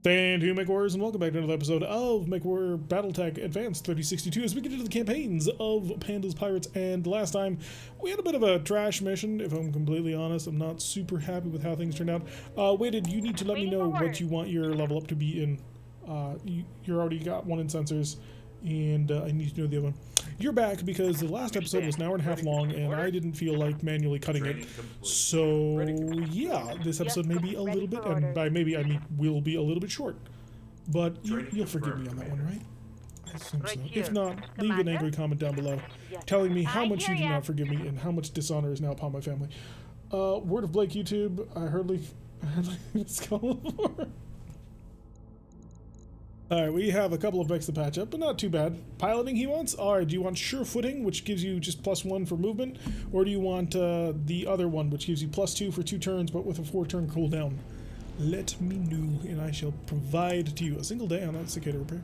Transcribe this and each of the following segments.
Thank you, mechwarriors, and welcome back to another episode of MechWarrior BattleTech Advanced 3062 as we get into the campaigns of Pandas, Pirates, and last time we had a bit of a trash mission, if I'm completely honest. I'm not super happy with how things turned out. Waited, you need to let me know what you want your level up to be in. You already got one in sensors, and I need to know the other one. You're back because the last episode was an hour and a half long, and I didn't feel like manually cutting it. So, yeah, this episode may be a little bit, and by maybe I mean will be a little bit short. But you'll forgive me on that one, right? I assume so. If not, leave an angry comment down below telling me how much you do not forgive me and how much dishonor is now upon my family. Word of Blake YouTube, I hardly Excalibur. Alright, we have a couple of mechs to patch up, but not too bad. Piloting he wants? Alright, do you want sure footing, which gives you just +1 for movement? Or do you want the other one, which gives you +2 for 2 turns, but with a 4-turn cooldown? Let me know, and I shall provide to you a single day on that cicada repair.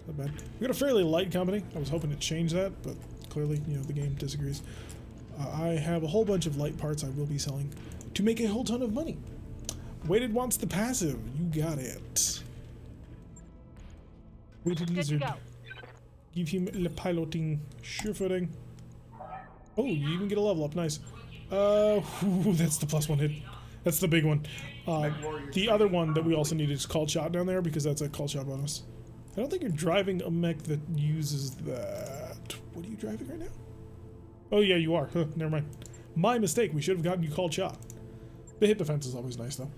Not bad. We got a fairly light company. I was hoping to change that, but clearly, you know, the game disagrees. I have a whole bunch of light parts I will be selling to make a whole ton of money. Weighted wants the passive. You got it. Weighted lizard. Give him the piloting, sure footing. Oh, you even get a level up, nice. That's the +1 hit. That's the big one. The other one that we also need is called shot down there because that's a call shot bonus. I don't think you're driving a mech that uses that. What are you driving right now? Oh yeah, you are. Huh, never mind. My mistake. We should have gotten you called shot. The hit defense is always nice though.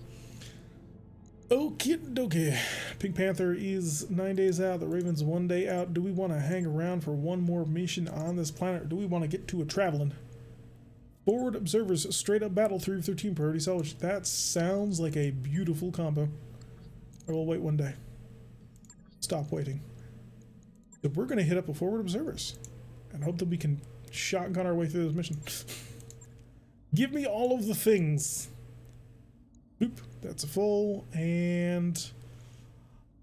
Okay. Pink Panther is 9 days out. The Raven's 1 day out. Do we want to hang around for one more mission on this planet, or do we want to get to a traveling? Forward observers, straight up battle 3 of 13 priority salvage. That sounds like a beautiful combo. I will wait 1 day. Stop waiting. So we're going to hit up a forward observers and hope that we can shotgun our way through this mission. Give me all of the things. Boop. That's a full, and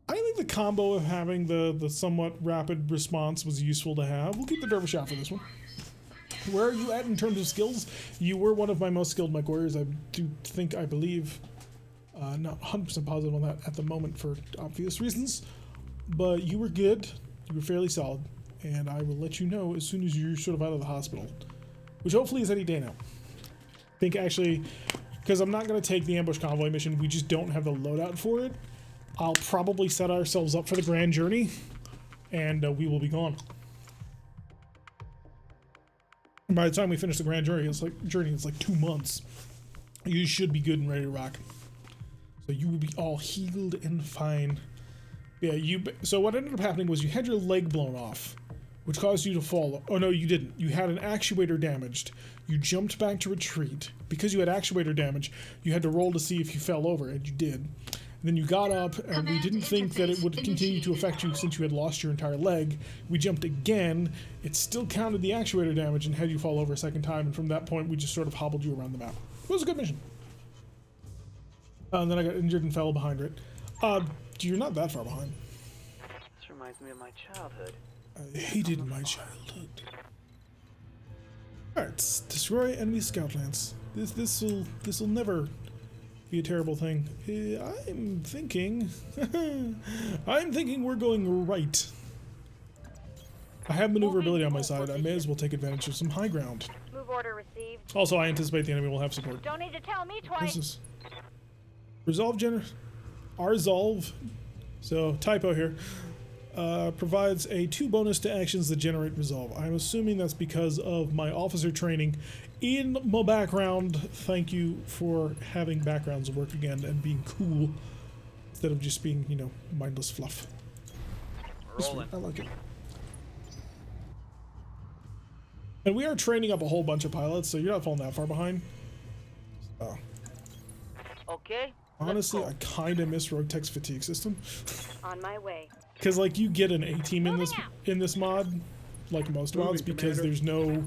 I think the combo of having the somewhat rapid response was useful to have. We'll keep the dervish out for this one. Where are you at in terms of skills? You were one of my most skilled mechwarriors. I do think, I believe, not 100% positive on that at the moment for obvious reasons, but you were good. You were fairly solid, and I will let you know as soon as you're sort of out of the hospital, which hopefully is any day now. I think actually, because I'm not going to take the ambush convoy mission, we just don't have the loadout for it. I'll probably set ourselves up for the grand journey, and we will be gone. And by the time we finish the grand journey, it's like 2 months. You should be good and ready to rock. So you will be all healed and fine. Yeah, so what ended up happening was you had your leg blown off, which caused you to fall. Oh no, you didn't. You had an actuator damaged. You jumped back to retreat. Because you had actuator damage, you had to roll to see if you fell over, and you did. And then you got up, and we didn't think that it would continue to affect you since you had lost your entire leg. We jumped again. It still counted the actuator damage and had you fall over a second time, and from that point, we just sort of hobbled you around the map. It was a good mission. And then I got injured and fell behind it. You're not that far behind. This reminds me of my childhood. I hated my childhood. Alright, destroy enemy scout lance. This will never be a terrible thing. I'm thinking we're going right. I have maneuverability on my side. I may as well take advantage of some high ground. Move order received. Also, I anticipate the enemy will have support. Don't need to tell me twice. This is resolve resolve. So typo here. Provides a 2 bonus to actions that generate resolve. I'm assuming that's because of my officer training in my background. Thank you for having backgrounds work again and being cool instead of just being, you know, mindless fluff. Rolling. I like it. And we are training up a whole bunch of pilots, so you're not falling that far behind. Okay. Honestly, I kind of miss RogueTech's fatigue system. On my way. Because like you get an A team in this mod, like most mods, because there's no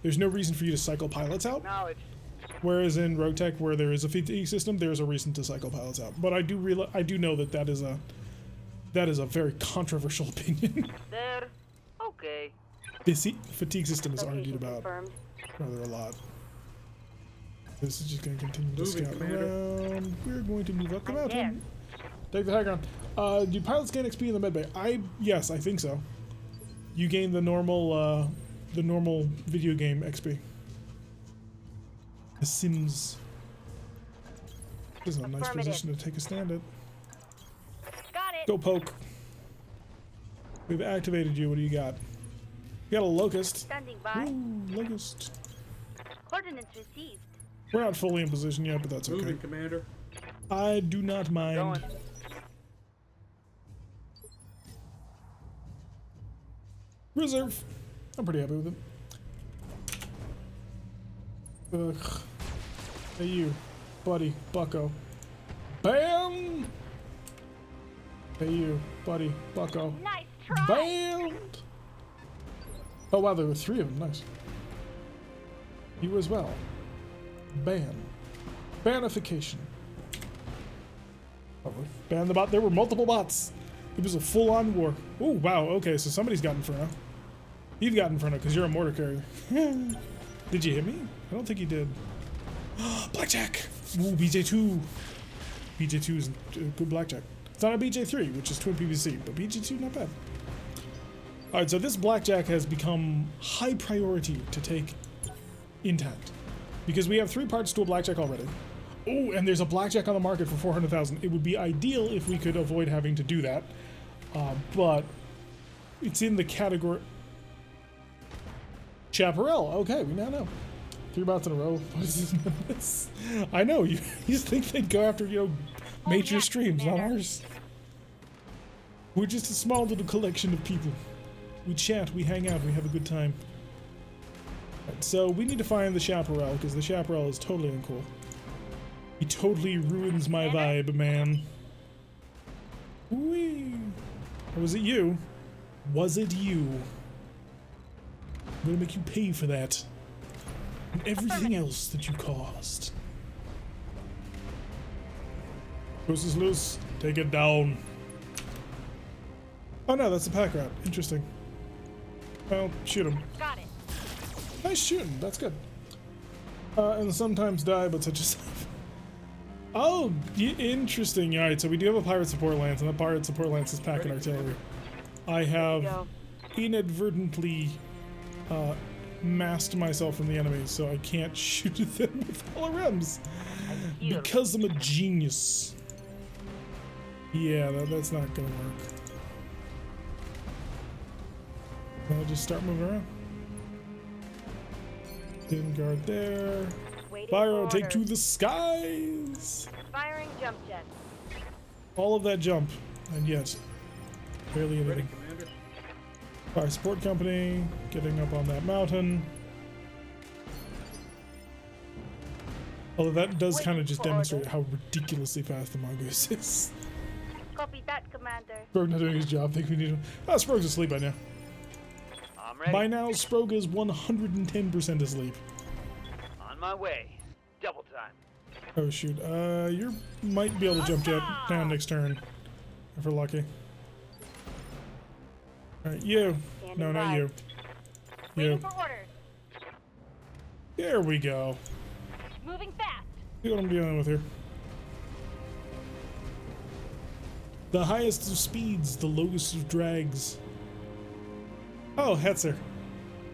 reason for you to cycle pilots out. Whereas in RogueTech, where there is a fatigue system, there's a reason to cycle pilots out. But I do know that is a very controversial opinion. There. Okay. The fatigue system is argued about rather a lot. This is just going to continue to scout around. We're going to move up the mountain. Take the high ground. Do pilots gain XP in the medbay? Yes, I think so. You gain the normal video game XP. The Sims. This is a nice position to take a stand at. Got it. Go poke. We've activated you. What do you got? You got a locust. Standing by. Ooh, locust. Coordinates received. We're not fully in position yet, but that's okay. Moving, Commander. I do not mind. Going. Reserve. I'm pretty happy with it. Ugh. Hey you, buddy, bucko. Bam! Hey you, buddy, bucko. Nice try. Bam! Oh wow, there were 3 of them, nice. You as well. Ban. Banification. Oh, ban the bot. There were multiple bots. It was a full-on war. Oh wow, okay, so somebody's got Inferno. You've got Inferno because you're a mortar carrier. Did you hit me? I don't think you did. Blackjack! Ooh, BJ2. BJ2 is good blackjack. It's not a BJ3, which is twin PVC, but BJ2 not bad. Alright, so this blackjack has become high priority to take intact. Because we have 3 parts to a blackjack already. Oh, and there's a blackjack on the market for 400,000. It would be ideal if we could avoid having to do that. But it's in the category... Chaparral. Okay, we now know. 3 bots in a row. What is this? I know, you think they'd go after, major yeah, streams, not Commander. ours. We're just a small little collection of people. We chat, we hang out, we have a good time. Right, so we need to find the Chaparral, because the Chaparral is totally uncool. He totally ruins my vibe, man. Whee! Or was it you? Was it you? I'm gonna make you pay for that. And everything else that you caused. Goose is loose. Take it down. Oh no, that's a pack rat. Interesting. Well, shoot him. Got it. Nice shooting. That's good. And sometimes die, but such as life. Oh, interesting. Alright, so we do have a pirate support lance, and the pirate support lance is packing artillery. I have Go. inadvertently masked myself from the enemies, so I can't shoot at them with LRMs. Heal. Because I'm a genius. Yeah, that's not gonna work. I'll just start moving around. Vanguard there. Waiting Fire, for take to orders. the skies! Firing jump jet. All of that jump, and yet, barely Ready, anything. Commander. Fire support company, getting up on that mountain. Although that does kind of just for demonstrate order. how ridiculously fast the mongoose is. Copy that, Commander. Sprog not doing his job, think we need him. Ah, Sprog's asleep by now. I'm ready. By now, Sprog is 110% asleep. On my way. Double time. Oh shoot, you might be able to jump jet down next turn, if we're lucky. Alright, you. Standing No, not by. you. Waiting You. for orders. There we go. Moving fast. See what I'm dealing with here. The highest of speeds, the lowest of drags. Oh, Hetzer.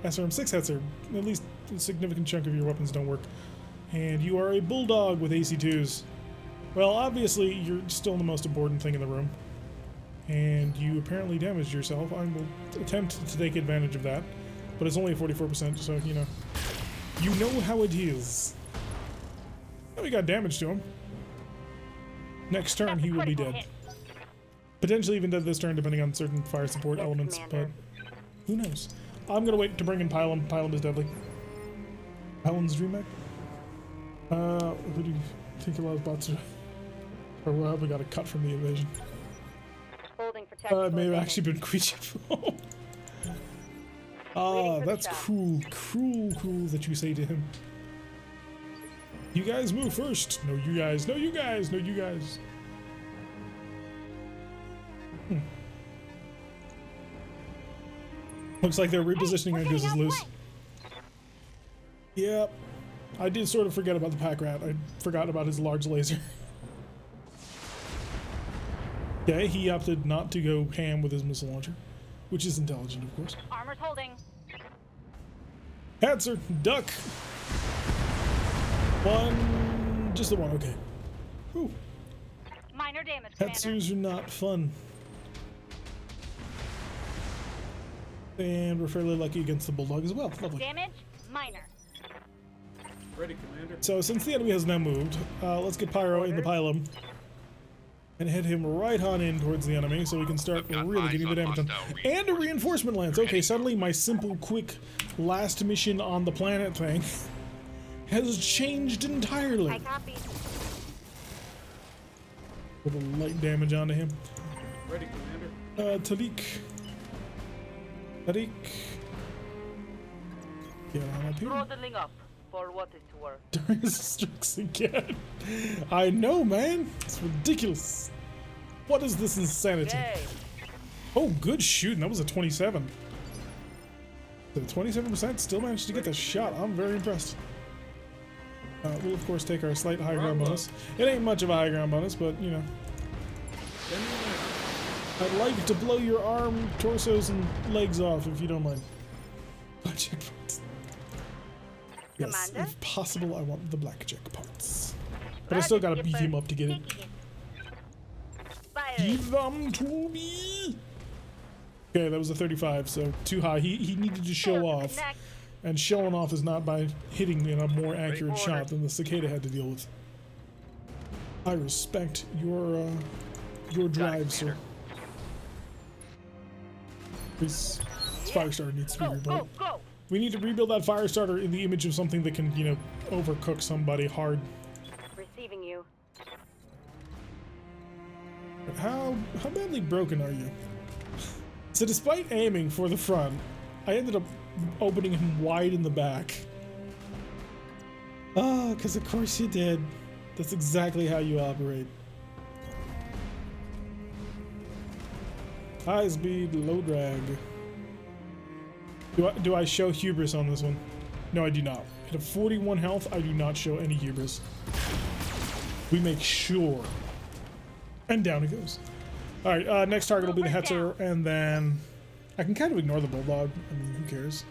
SRM6 Hetzer. At least a significant chunk of your weapons don't work. And you are a bulldog with AC2s. Well, obviously, you're still the most important thing in the room. And you apparently damaged yourself. I will attempt to take advantage of that. But it's only 44%, so, you know how it is. Oh, we got damage to him. Next turn, That's a he will be critical dead. hit. Potentially even dead this turn, depending on certain fire support Yes, elements, Commander. but who knows? I'm gonna wait to bring in Pylum. Pylum is deadly. Pylum's dream mech? Who do you think allows bots to... Or what have we got a cut from the invasion? Holding for tactical It may have advantage. actually been Queechy. Ah, Waiting for the that's shot. cruel. Cruel that you say to him. You guys move first. No, you guys. No, you guys. No, you guys. Looks like they're repositioning our gooses loose. Yep. I did sort of forget about the pack rat. I forgot about his large laser. Okay, he opted not to go ham with his missile launcher, which is intelligent, of course. Armor's holding. Hatzer, duck. One, just the one, okay. Whew. Minor damage, Commander. Hatzers are not fun. And we're fairly lucky against the bulldog as well. Lovely. Damage, minor. Ready, Commander. So since the enemy has now moved, let's get Pyro in the pylon and head him right on in towards the enemy so we can start really getting the damage done. And a reinforcement lance. Okay, suddenly my simple, quick last mission on the planet thing has changed entirely. I copy. With a light damage onto him. Ready, Commander. Tariq. Tariq. Get on up here. Throttling up for what it's worth. Darius strikes again. I know, man. It's ridiculous. What is this insanity? Yay. Oh, good shooting. That was a 27. The 27% still managed to get the shot. I'm very impressed. We'll, of course, take our slight high ground bonus. It ain't much of a high ground bonus, but, you know. I'd like to blow your arm, torsos, and legs off, if you don't mind. Blackjack parts. Yes, Commander? if possible, I want the blackjack parts. But I still gotta beat him up to get it. Fire. Give them to me! Okay, that was a 35, so too high. He needed to show off. Connect. And showing off is not by hitting in a more accurate order. shot than the cicada had to deal with. I respect your drive, sir. This Firestarter needs to be Go, rebuilt. go, go. We need to rebuild that Firestarter in the image of something that can, you know, overcook somebody hard. Receiving you. How badly broken are you? So despite aiming for the front, I ended up opening him wide in the back. Ah, because of course you did. That's exactly how you operate. High speed, low drag. Do I show hubris on this one? No, I do not. At a 41 health, I do not show any hubris. We make sure. And down it goes. Alright, next target will be the Hetzer, and then I can kind of ignore the Bulldog. I mean, who cares?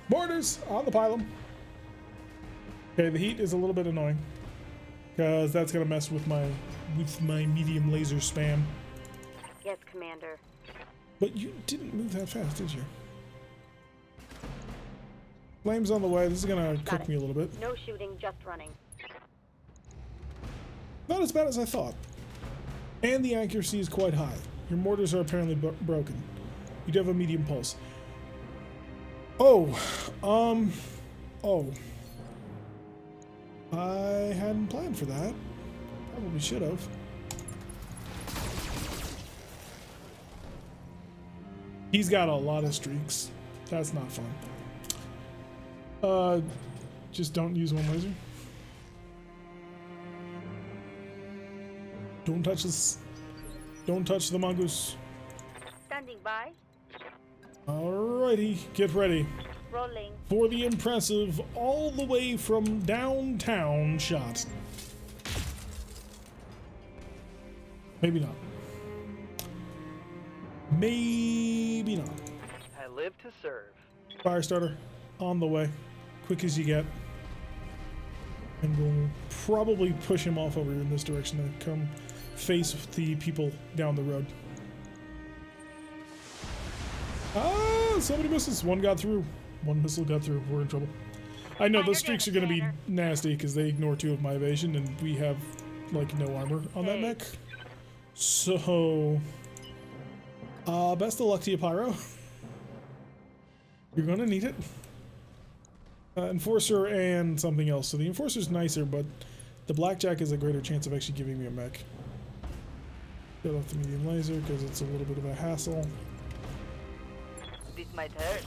Mortars on the pylon. Okay, the heat is a little bit annoying because that's gonna mess with my medium laser spam. Yes, Commander. But you didn't move that fast, did you? Flames on the way. This is gonna Got cook it. me a little bit. No shooting, just running. Not as bad as I thought. And the accuracy is quite high. Your mortars are apparently broken. You do have a medium pulse. Oh, I hadn't planned for that. Probably should have. He's got a lot of streaks. That's not fun. Just don't use one laser. Don't touch this. Don't touch the mongoose. Standing by. Alrighty, get ready Rolling. for the impressive all the way from downtown shot. Maybe not. Maybe not. I live to serve. Firestarter on the way, quick as you get. And we'll probably push him off over in this direction to come face the people down the road. Ah, so many missiles. One got through. One missile got through. We're in trouble. I know those streaks are going to be nasty because they ignore 2 of my evasion and we have like no armor on that mech. So, best of luck to you, Pyro. You're going to need it. Enforcer and something else. So the Enforcer's nicer, but the Blackjack has a greater chance of actually giving me a mech. Get off the medium laser because it's a little bit of a hassle. This might hurt.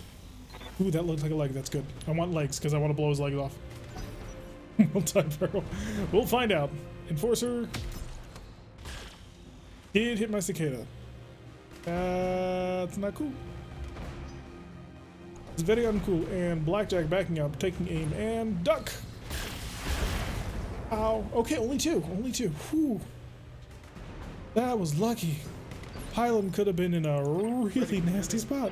Ooh, that looks like a leg. That's good. I want legs because I want to blow his legs off. Multi-barrel. We'll find out. Enforcer did hit my cicada. That's not cool. It's very uncool. And Blackjack backing up, taking aim, and duck. Ow. Okay, only 2. Only 2. Whew. That was lucky. Pylon could have been in a really nasty spot.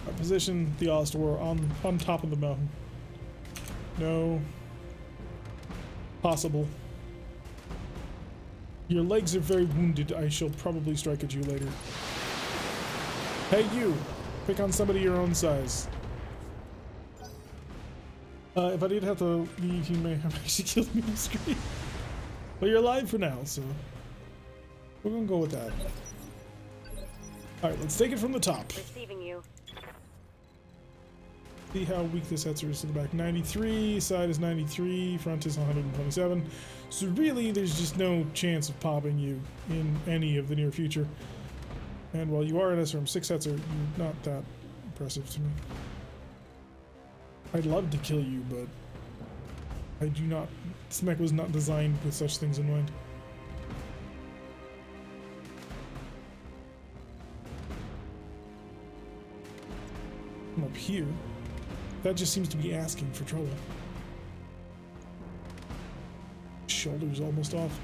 I position the Ostor on top of the mountain. No. Possible. Your legs are very wounded. I shall probably strike at you later. Hey, you! Pick on somebody your own size. If I did have to leave, you may have actually killed me on screen. But you're alive for now, so we're gonna go with that. Alright, let's take it from the top. Receiving you. See how weak this hetzer is to the back. 93, side is 93, front is 127. So really, there's just no chance of popping you in any of the near future. And while you are an SRM 6 hetzer, you're not that impressive to me. I'd love to kill you, but I do not. This mech was not designed with such things in mind. I'm up here. That just seems to be asking for trouble. Shoulders almost off.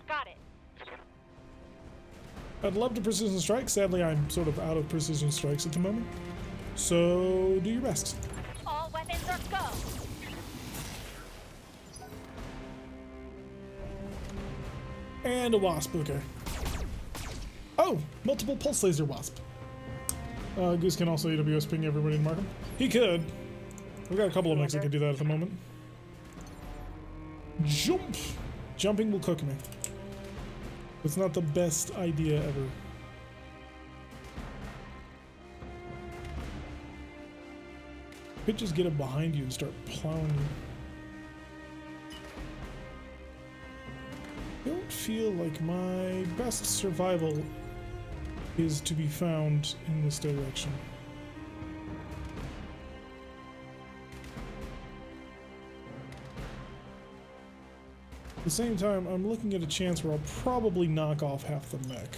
Got it. I'd love to precision strike. Sadly, I'm sort of out of precision strikes at the moment. So do your best. All weapons are go. And a wasp, okay. Oh, multiple pulse laser wasp. Goose can also AWS ping everybody and mark him. He could. We've got a couple of mechs that can do that at the moment. Jump! Jumping will cook me. It's not the best idea ever. Could just get it behind you and start plowing you. I don't feel like my best survival is to be found in this direction. At the same time, I'm looking at a chance where I'll probably knock off half the mech.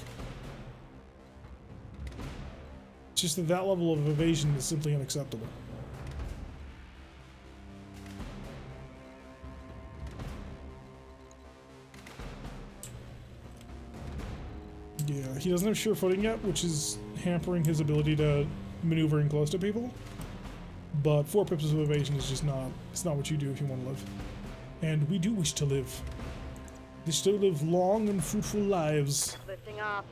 It's just that level of evasion is simply unacceptable. Yeah, he doesn't have sure footing yet, which is hampering his ability to maneuver in close to people. But 4 pips of evasion is just not, it's not what you do if you want to live. And we do wish to live. Wish to live long and fruitful lives. Lifting off.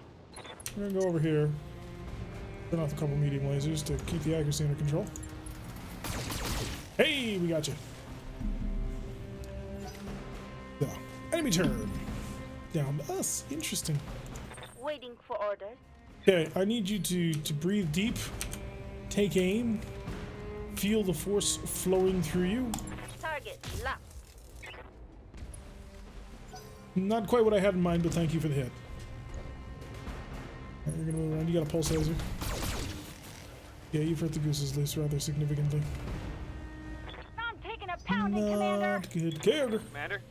We're gonna go over here. Turn off a couple medium lasers to keep the accuracy under control. Hey, we got you. So, enemy turn. Down to us. Interesting. Waiting for orders. Okay, I need you to breathe deep, take aim, feel the force flowing through you. Target locked. Not quite what I had in mind, but thank you for the hit. Alright, you're gonna move around. You got a pulse laser. Yeah, you've hurt the goose's loose rather significantly. I'm taking a pounding, Commander. Not good. Character. Commander?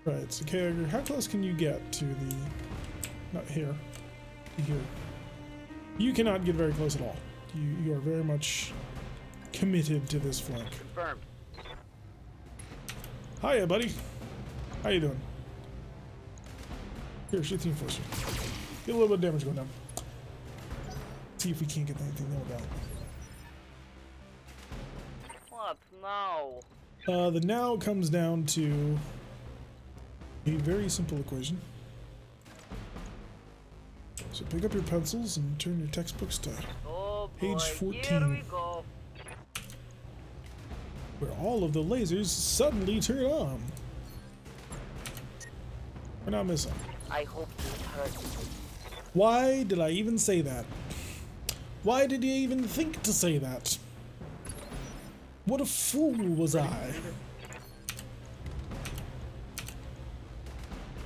Right, so character, how close can you get to the... Not here. To here. You cannot get very close at all. You are very much committed to this flank. Confirmed. Hiya, buddy. How you doing? Here, shoot the enforcer. Get a little bit of damage going down. See if we can't get anything nailed down. What now? The now comes down to a very simple equation. So pick up your pencils and turn your textbooks to Oh boy, page here 14. we go. Where all of the lasers suddenly turn on. We're not missing. I hope this hurts. Why did I even say that? Why did you even think to say that? What a fool was I?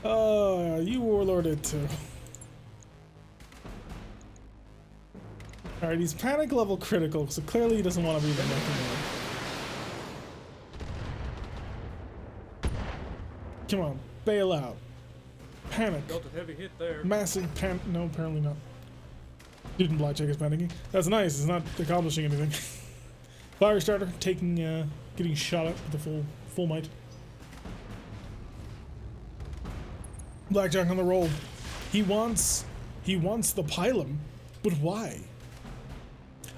You warlorded too. Alright, he's panic level critical, so clearly he doesn't want to be the mech anymore. Come on, bail out. Panic. Dealt a heavy hit there. Massive pan. No, apparently not. Student Blackjack is panicking. That's nice. It's not accomplishing anything. Fire starter taking, getting shot at with the full might. Blackjack on the roll. He wants the pylum, but why?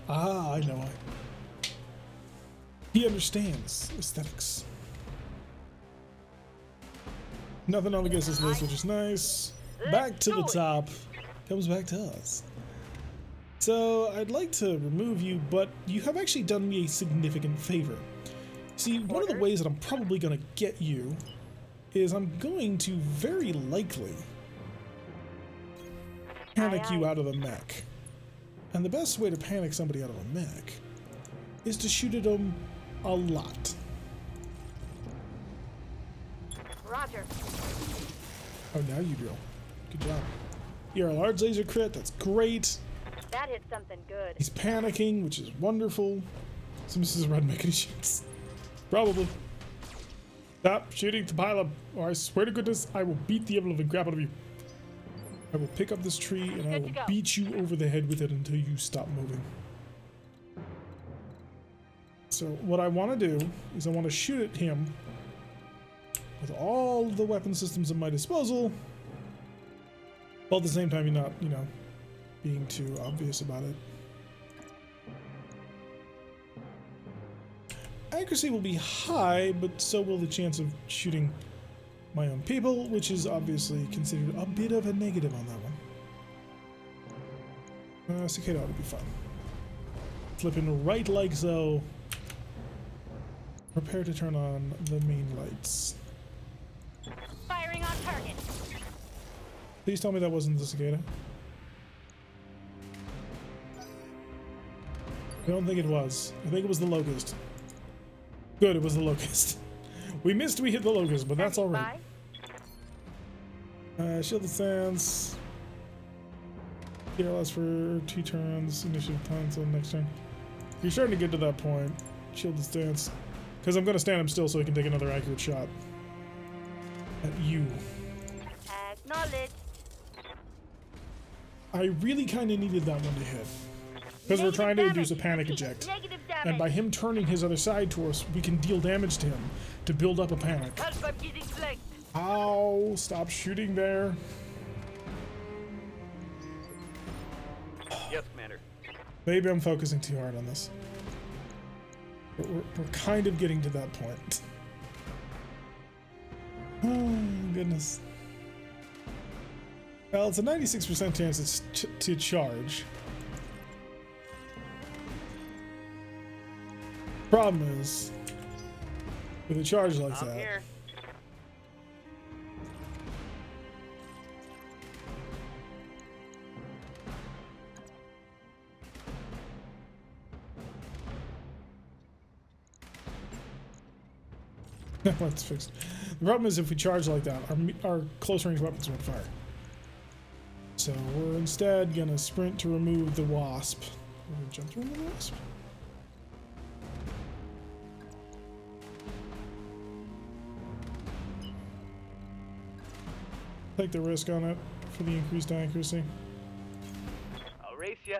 Ah, I know why. He understands aesthetics. Nothing on against this list, which is nice. Back to the top. Comes back to us. So I'd like to remove you, but you have actually done me a significant favor. See, one of the ways that I'm probably going to get you is I'm going to very likely panic you out of the mech. And the best way to panic somebody out of a mech is to shoot at them a lot. Roger. Oh, now you drill. Good job. You're a large laser crit. That's great. That hit something good. He's panicking, which is wonderful. So Mrs. Red mech shoots. Probably. Stop shooting the pylum, or I swear to goodness, I will beat the living crap out of you. I will pick up this tree and I will beat you over the head with it until you stop moving. So what I want to do is I want to shoot at him with all the weapon systems at my disposal, while at the same time you're not, you know, being too obvious about it. Accuracy will be high, but so will the chance of shooting my own people, which is obviously considered a bit of a negative on that one. Cicada ought to be fun. Flipping right like so. Prepare to turn on the main lights. Firing on target. Please tell me that wasn't the cicada. I don't think it was. I think it was the locust. Good, it was the locust. We missed, we hit the locust, but that's alright. Shield the stance. DLS for 2 turns. Initiative time until next turn. You're starting to get to that point. Shield the stance. Because I'm going to stand him still so he can take another accurate shot. At you. Acknowledged. I really kind of needed that one to hit. Because we're trying to induce a panic eject. And by him turning his other side to us, we can deal damage to him to build up a panic. Ow, stop shooting there. Yes, Commander. Maybe I'm focusing too hard on this. But we're kind of getting to that point. Oh, goodness. Well, it's a 96% chance to charge. Problem is, with a charge like that, Here. Let's fix it. The problem is if we charge like that, our close range weapons won't fire. So we're instead gonna sprint to remove the wasp. We're gonna jump to remove the wasp. Take the risk on it for the increased accuracy. I'll race ya.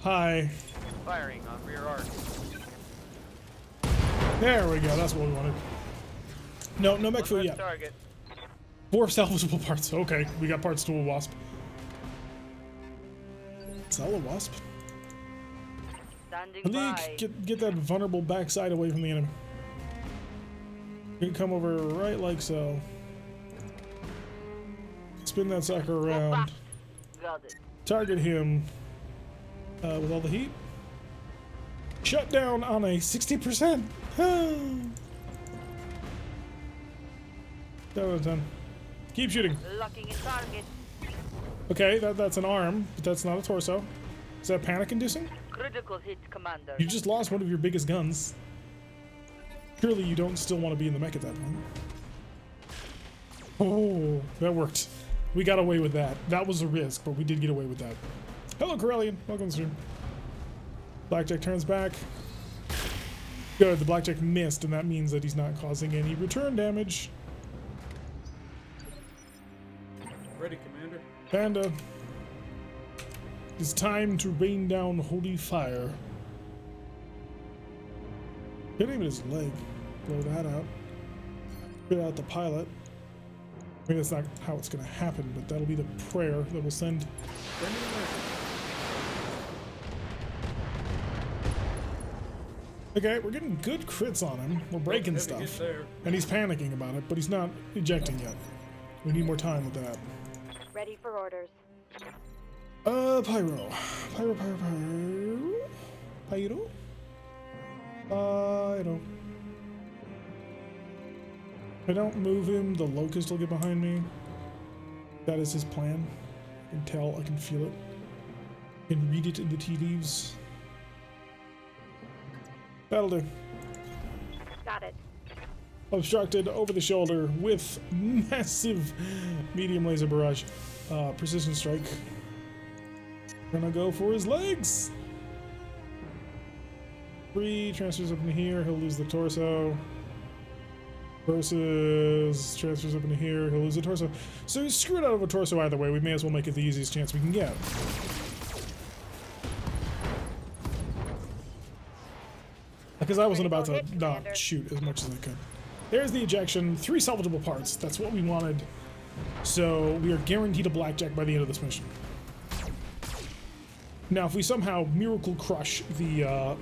Hi. Firing on rear arc. There we go. That's what we wanted. No mech food yet. Target. 4 salvageable parts. Okay, we got parts to a wasp. Sell a wasp. Standing Malik, by. get that vulnerable backside away from the enemy. You can come over right like so. Spin that sucker around. Got it. Target him with all the heat. Shut down on a 60%. 10 out of 10. Keep shooting. Locking in target. Okay, that's an arm, but that's not a torso. Is that panic inducing? Critical hit, Commander. You just lost one of your biggest guns. Surely you don't still want to be in the mech at that point. Oh, that worked. We got away with that. That was a risk, but we did get away with that. Hello, Corellian. Welcome to the stream. Blackjack turns back. Good, the Blackjack missed, and that means that he's not causing any return damage. Ready, Commander. Panda. It's time to rain down holy fire. Hit him in his leg. Blow that out. Get out the pilot. I mean, that's not how it's going to happen, but that'll be the prayer that we'll send. Okay, we're getting good crits on him. We're breaking stuff. And he's panicking about it, but he's not ejecting yet. We need more time with that. Ready for orders. Pyro. Pyro. Pyro? Pyro. If I don't move him, the locust will get behind me. That is his plan. I can tell, I can feel it. I can read it in the tea leaves. That'll do. Got it. Obstructed over the shoulder with massive medium laser barrage. Precision strike. Gonna go for his legs. 3 transfers up in here, he'll lose the torso. Versus transfers up into here, he'll lose the torso. So he's screwed out of a torso either way. We may as well make it the easiest chance we can get. Because I wasn't about to not shoot as much as I could. There's the ejection. 3 salvageable parts. That's what we wanted. So we are guaranteed a blackjack by the end of this mission. Now, if we somehow miracle crush the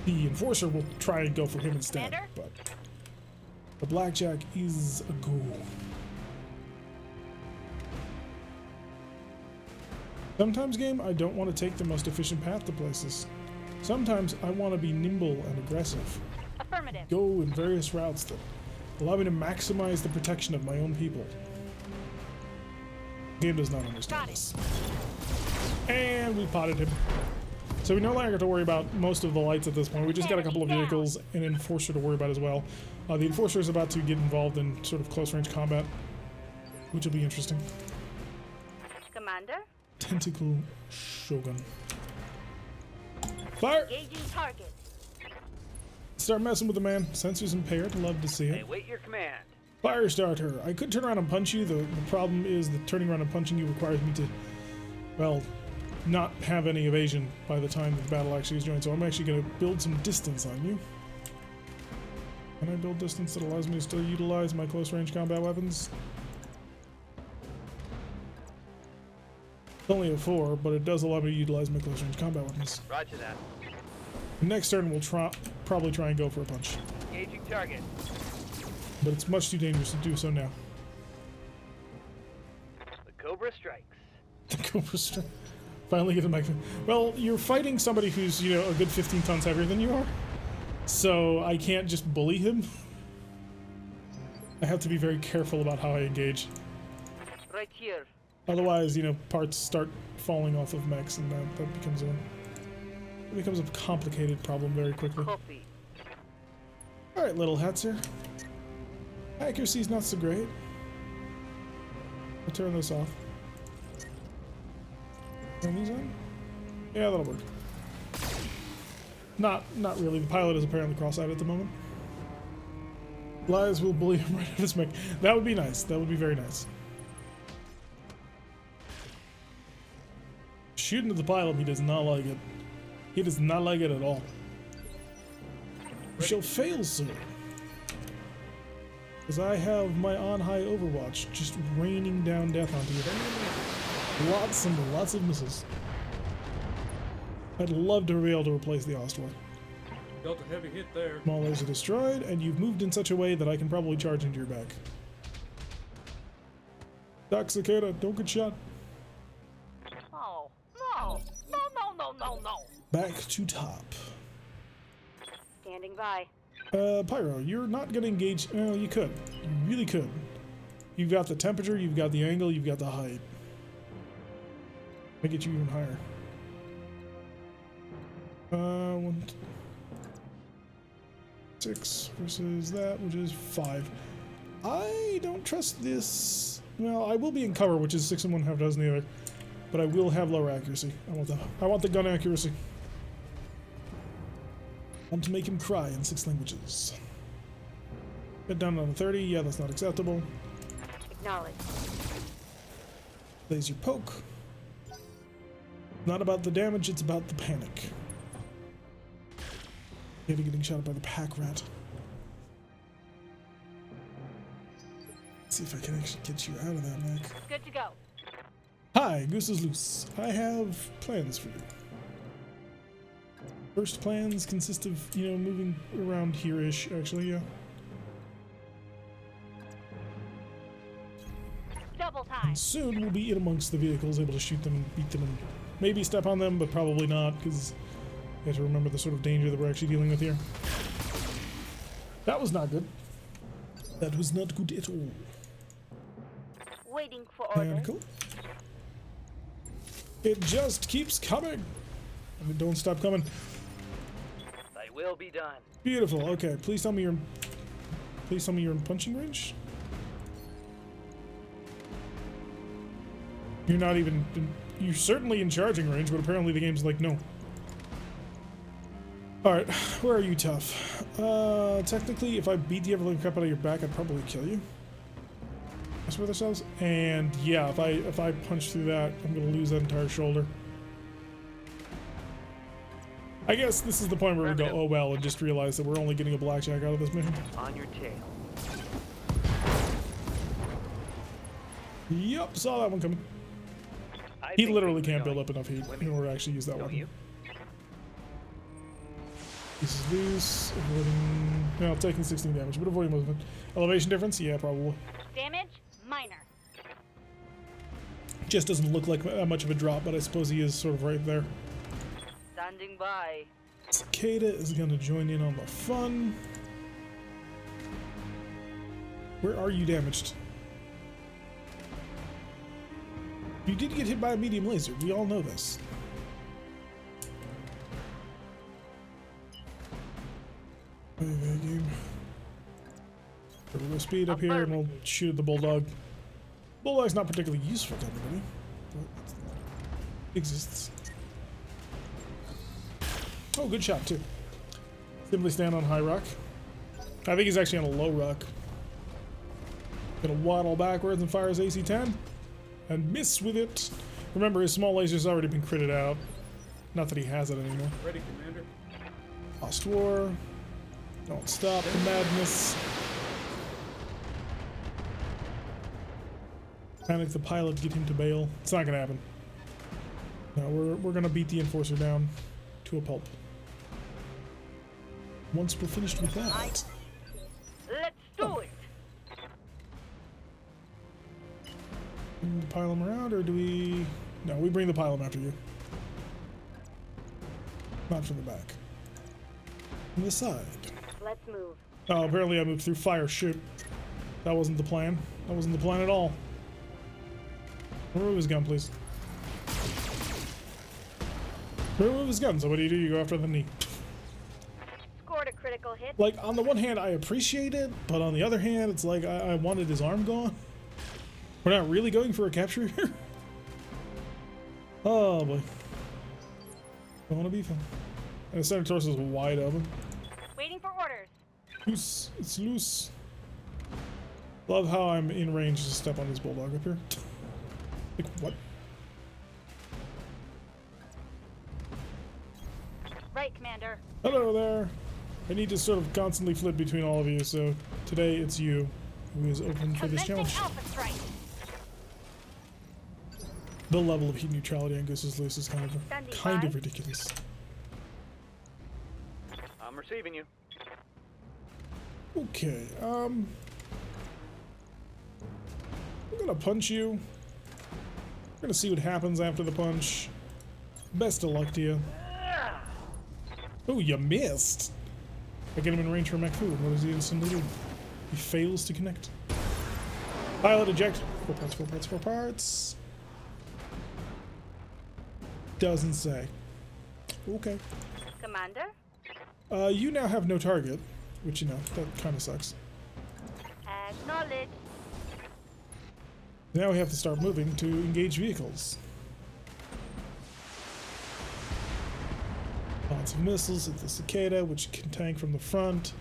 enforcer, we'll try and go for him instead. But the blackjack is a goal. Sometimes, game, I don't want to take the most efficient path to places. Sometimes I want to be nimble and aggressive. Affirmative. Go in various routes that allow me to maximize the protection of my own people. The game does not understand this. And we potted him. So we no longer have to worry about most of the lights at this point. We just got a couple of vehicles and an enforcer to worry about as well. The enforcer is about to get involved in sort of close range combat, which will be interesting. Commander? Tentacle Shogun. Fire! Engaging target. Start messing with the man. Sensors impaired. Love to see it. Await your command. Fire starter. I could turn around and punch you. The problem is that turning around and punching you requires me to, well, not have any evasion by the time the battle actually is joined. So I'm actually going to build some distance on you. Can I build distance that allows me to still utilize my close range combat weapons? It's only a 4, but it does allow me to utilize my close range combat weapons. Roger that. Next turn we'll probably try and go for a punch. Engaging target. But it's much too dangerous to do so now. The Cobra strikes. The Cobra strike. Finally get the mech. Well, you're fighting somebody who's, you know, a good 15 tons heavier than you are. So I can't just bully him. I have to be very careful about how I engage. Right here. Otherwise, you know, parts start falling off of mechs, and that becomes a complicated problem very quickly. Copy. All right, little hats here. Accuracy's not so great. I'll turn this off. Turn these on? Yeah, that'll work. Not really. The pilot is apparently cross-eyed at the moment. Lies will bully him right out of his mech. That would be nice. That would be very nice. Shooting at the pilot, he does not like it. He does not like it at all. You shall fail, sir. Because I have my on-high overwatch just raining down death onto you. Lots and lots of missiles. I'd love to be able to replace the Ostwar. Dealt a heavy hit there. Small laser destroyed, and you've moved in such a way that I can probably charge into your back. Doc Cicada, don't get shot. No, no, no, no, no, no, no. Back to top. Standing by. Pyro, you're not gonna engage. Well, you could. You really could. You've got the temperature, you've got the angle, you've got the height. Make it you even higher. 6 versus that, which is 5. I don't trust this. Well, I will be in cover, which is 6 and 1/2 dozen the other, but I will have lower accuracy. I want the gun accuracy. I want to make him cry in 6 languages. Get down on a 30. Yeah, that's not acceptable. Acknowledge. Laser poke. Not about the damage, it's about the panic. Maybe getting shot by the pack rat. See if I can actually get you out of that, Mech. Good to go. Hi, Goose is Loose. I have plans for you. First plans consist of, moving around here-ish, actually, yeah. Double time. And soon we'll be in amongst the vehicles, able to shoot them and beat them and maybe step on them, but probably not, because you have to remember the sort of danger that we're actually dealing with here. That was not good. That was not good at all. Waiting for orders. And cool. It just keeps coming. And it don't stop coming. They will be done. Beautiful. Okay, please tell me you're in punching range. You're not even. You're certainly in charging range, but apparently the game's like no. All right, where are you, tough? Technically, if I beat the ever-living crap out of your back, I'd probably kill you. That's where this is. And yeah, if I punch through that, I'm gonna lose that entire shoulder. I guess this is the point where we go, oh well, and just realize that we're only getting a blackjack out of this mission. On your tail. Yep, saw that one coming. He literally can't build up enough heat in order to actually use that weapon. This is loose. Avoiding. Well, taking 16 damage, but avoiding movement. Elevation difference? Yeah, probably. Damage minor. Just doesn't look like that much of a drop, but I suppose he is sort of right there. Standing by. Cicada is going to join in on the fun. Where are you damaged? You did get hit by a medium laser. We all know this. Game. We'll speed up here and we'll shoot at the bulldog. Bulldog's not particularly useful to everybody, but it exists. Oh, good shot too. Simply stand on high rock. I think he's actually on a low rock. Gonna waddle backwards and fire his AC-10 and miss with it. Remember, his small laser's already been critted out. Not that he has it anymore. Ready, Commander. Lost war. Don't stop the madness. Panic the pilot, get him to bail. It's not gonna happen. No, we're gonna beat the enforcer down to a pulp. Once we're finished with that. Let's do it. Bring the pylum around, or do we? No, we bring the pylum after you. Not from the back. From the side. Let's move. Oh, apparently I moved through fire. Shoot. That wasn't the plan. That wasn't the plan at all. Remove his gun, please. Remove his gun, so what do? You go after the knee. Scored a critical hit. Like, on the one hand, I appreciate it, but on the other hand, it's like I wanted his arm gone. We're not really going for a capture here. Oh, boy. Don't want to be fun. And the center torso is wide open. Waiting for orders. Loose. It's loose. Love how I'm in range to step on this bulldog up here. Like, what? Right, Commander. Hello there. I need to sort of constantly flip between all of you, so today it's you who is open for this challenge. Alpha strike. The level of heat neutrality on Goose's Loose is kind of ridiculous. I'm receiving you. Okay, I'm gonna punch you. We're gonna see what happens after the punch. Best of luck to you. Oh, you missed! I get him in range for mech food. What does he instantly do? He fails to connect. Pilot eject. 4 parts, 4 parts, 4 parts. Doesn't say. Okay. Commander. You now have no target, which, that kind of sucks. Acknowledge. Now we have to start moving to engage vehicles. Lots of missiles at the Cicada, which can tank from the front,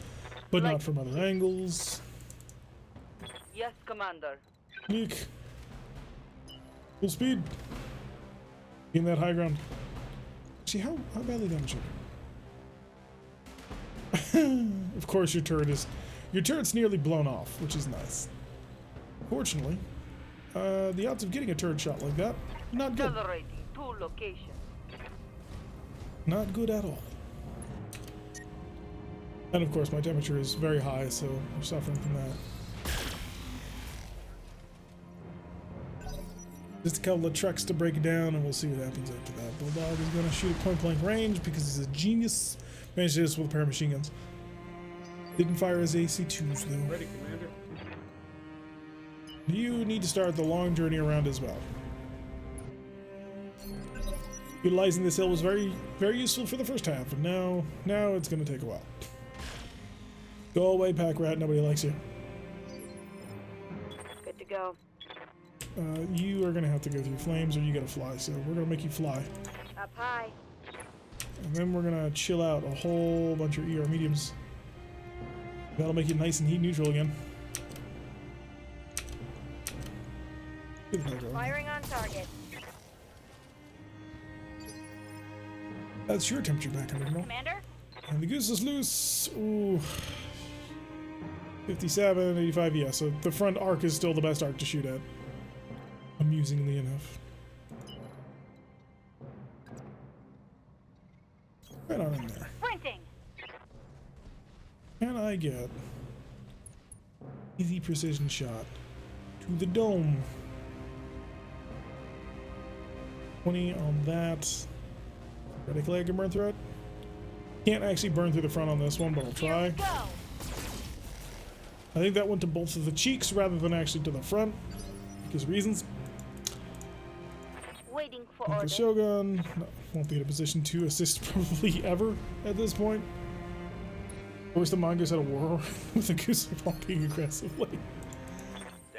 but not from other angles. Yes, Commander. Sneak. Full speed. In that high ground. See, how badly damaged are you? Of course your turret's nearly blown off, which is nice. Fortunately, the odds of getting a turret shot like that, not good. Accelerating to location. Not good at all. And of course, my temperature is very high, so we're suffering from that. Just a couple of trucks to break it down, and we'll see what happens after that. Bulldog is going to shoot at point-blank range because he's a genius. Managed to do this with a pair of machine guns. Didn't fire his AC-2s, though. Ready, Commander. You need to start the long journey around as well. Utilizing this hill was very, very useful for the first half, and now it's going to take a while. Go away, pack rat. Nobody likes you. Good to go. You are going to have to go through flames, or you got to fly. So we're going to make you fly, Up high. and then we're going to chill out a whole bunch of ER mediums. That'll make you nice and heat neutral again. Get the pack rat. Firing on target. That's your temperature back under control. Commander? And the goose is loose. Ooh. 57, 85, yeah, so the front arc is still the best arc to shoot at. Amusingly enough. Right on in there. Sprinting. And I get easy precision shot to the dome. 20 on that. Radically I can burn through it. Can't actually burn through the front on this one, but I'll Here try. we go. I think that went to both of the cheeks rather than actually to the front, because reasons. Waiting for The orders. Shogun no, won't be in a position to assist probably ever at this point. Of course, the manga's at a war with the goose walking aggressively.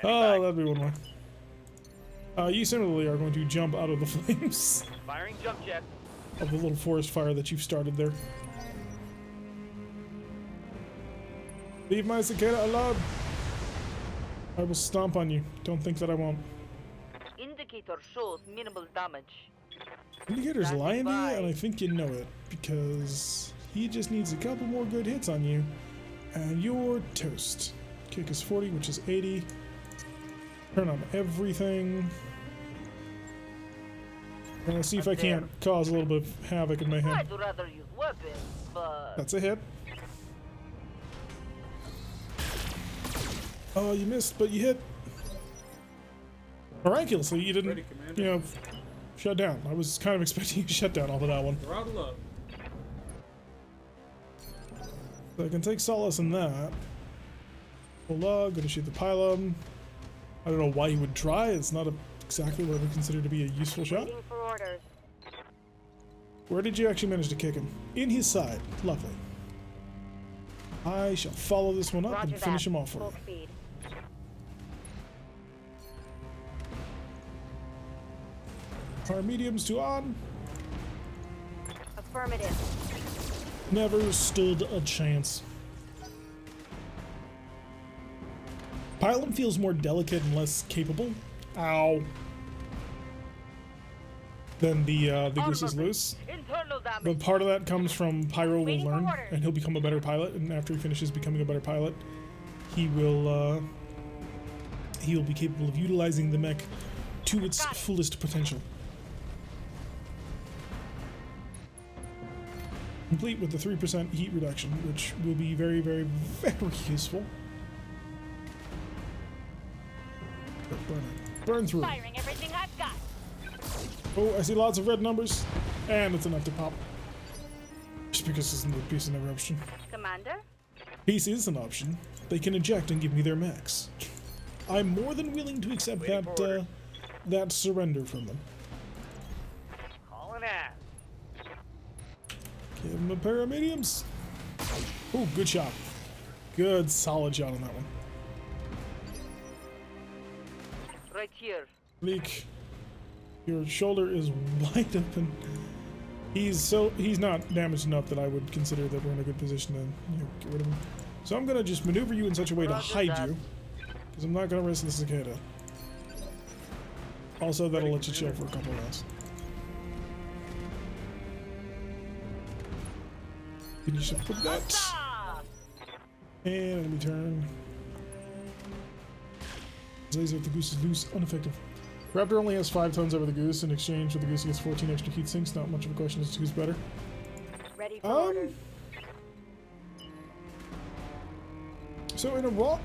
Oh, that'd be one way. You similarly are going to jump out of the flames Firing jump jet. of the little forest fire that you've started there. Leave my cicada alone. I will stomp on you. Don't think that I won't. Indicator shows minimal damage. Indicator's Standing lying to you, by. and I think you know it, because he just needs a couple more good hits on you, and you're toast. Kick is 40, which is 80. Turn on everything. And I'll see if I can't cause a little bit of havoc in my head. I'd rather use weapons, but That's a hit. Oh, you missed, but you hit. Miraculously, you didn't, Ready, Commander. you know, shut down. I was kind of expecting you to shut down off of that one. Throttle up. So I can take solace in that. Gonna shoot the pylon. I don't know why he would try. It's not exactly what I would consider to be a useful shot. Waiting for orders. Where did you actually manage to kick him? In his side. Lovely. I shall follow this one up Roger and finish that. him off for Full you. speed. Our mediums to on. Affirmative. Never stood a chance. Pylon feels more delicate and less capable. Ow. Than the goose is loose. internal damage. But part of that comes from Pyro will Waiting for learn, orders. and he'll become a better pilot. And after he finishes becoming a better pilot, he will be capable of utilizing the mech to its Got it. fullest potential. Complete with the 3% heat reduction, which will be very, very, very useful. Burn it. Burn through it. Firing everything I've got. Oh, I see lots of red numbers, and it's enough to pop. Just because isn't a piece of never option. Commander? Peace is an option. They can eject and give me their mechs. I'm more than willing to accept Waiting for orders. that surrender from them. Calling ass. Give them a pair of mediums. Oh, good shot. Good, solid shot on that one. Right here. Leak. Your shoulder is wide open. He's not damaged enough that I would consider that we're in a good position to get rid of him. So I'm gonna just maneuver you in such a way to Roger hide that. you, because I'm not gonna risk the cicada. Also, that'll Ready, let you chill for Commander. a couple of rounds. Finish up with that. Ah! And enemy turn. Laser if the goose is loose, ineffective. Raptor only has 5 tons over the goose. In exchange for the goose, he gets 14 extra heat sinks. Not much of a question as to who's better. Ready for orders. So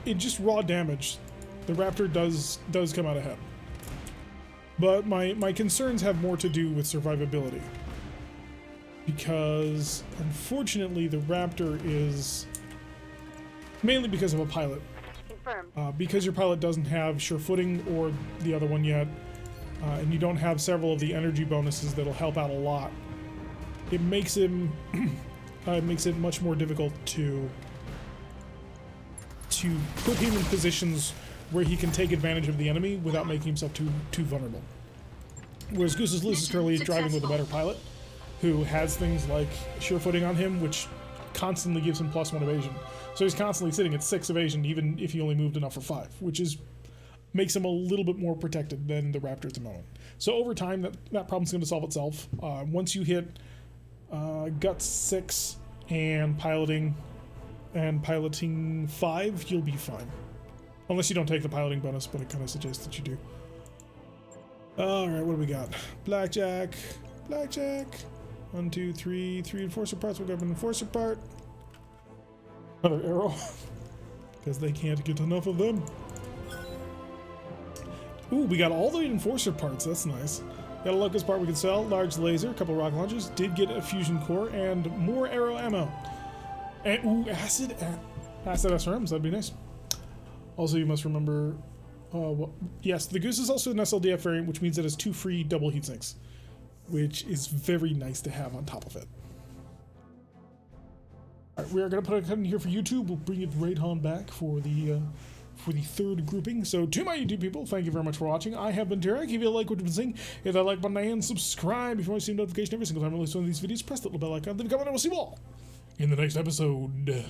in just raw damage, the Raptor does come out ahead. But my concerns have more to do with survivability. Because, unfortunately, the Raptor is... mainly because of a pilot. Confirmed. Because your pilot doesn't have sure footing or the other one yet, and you don't have several of the energy bonuses that'll help out a lot, it makes him... it makes it much more difficult to put him in positions where he can take advantage of the enemy without making himself too vulnerable. Whereas Goose's Loose is currently driving with a better pilot, who has things like sure footing on him, which constantly gives him +1 evasion. So he's constantly sitting at 6 evasion, even if he only moved enough for 5, which makes him a little bit more protected than the Raptor at the moment. So over time, that problem's going to solve itself. Once you hit Guts 6 and piloting 5, you'll be fine. Unless you don't take the piloting bonus, but it kind of suggests that you do. Alright, what do we got? Blackjack. 1, 2, 3 enforcer parts. We'll grab an enforcer part. Another arrow. Because they can't get enough of them. Ooh, we got all the enforcer parts. That's nice. Got a locust part we can sell. Large laser, a couple rocket launchers. Did get a fusion core and more arrow ammo. And ooh, acid SRMs. That'd be nice. Also, you must remember, yes, the Goose is also an SLDF variant, which means it has 2 free double heat sinks, which is very nice to have on top of it. All right, we are going to put a cut in here for YouTube. We'll bring it right on back for the 3rd grouping. So, to my YouTube people, thank you very much for watching. I have been Derek. If you like what you've been seeing, hit that like button and subscribe. If you want to see a notification every single time I release one of these videos, press that little bell icon. Leave a comment, and we'll see you all in the next episode.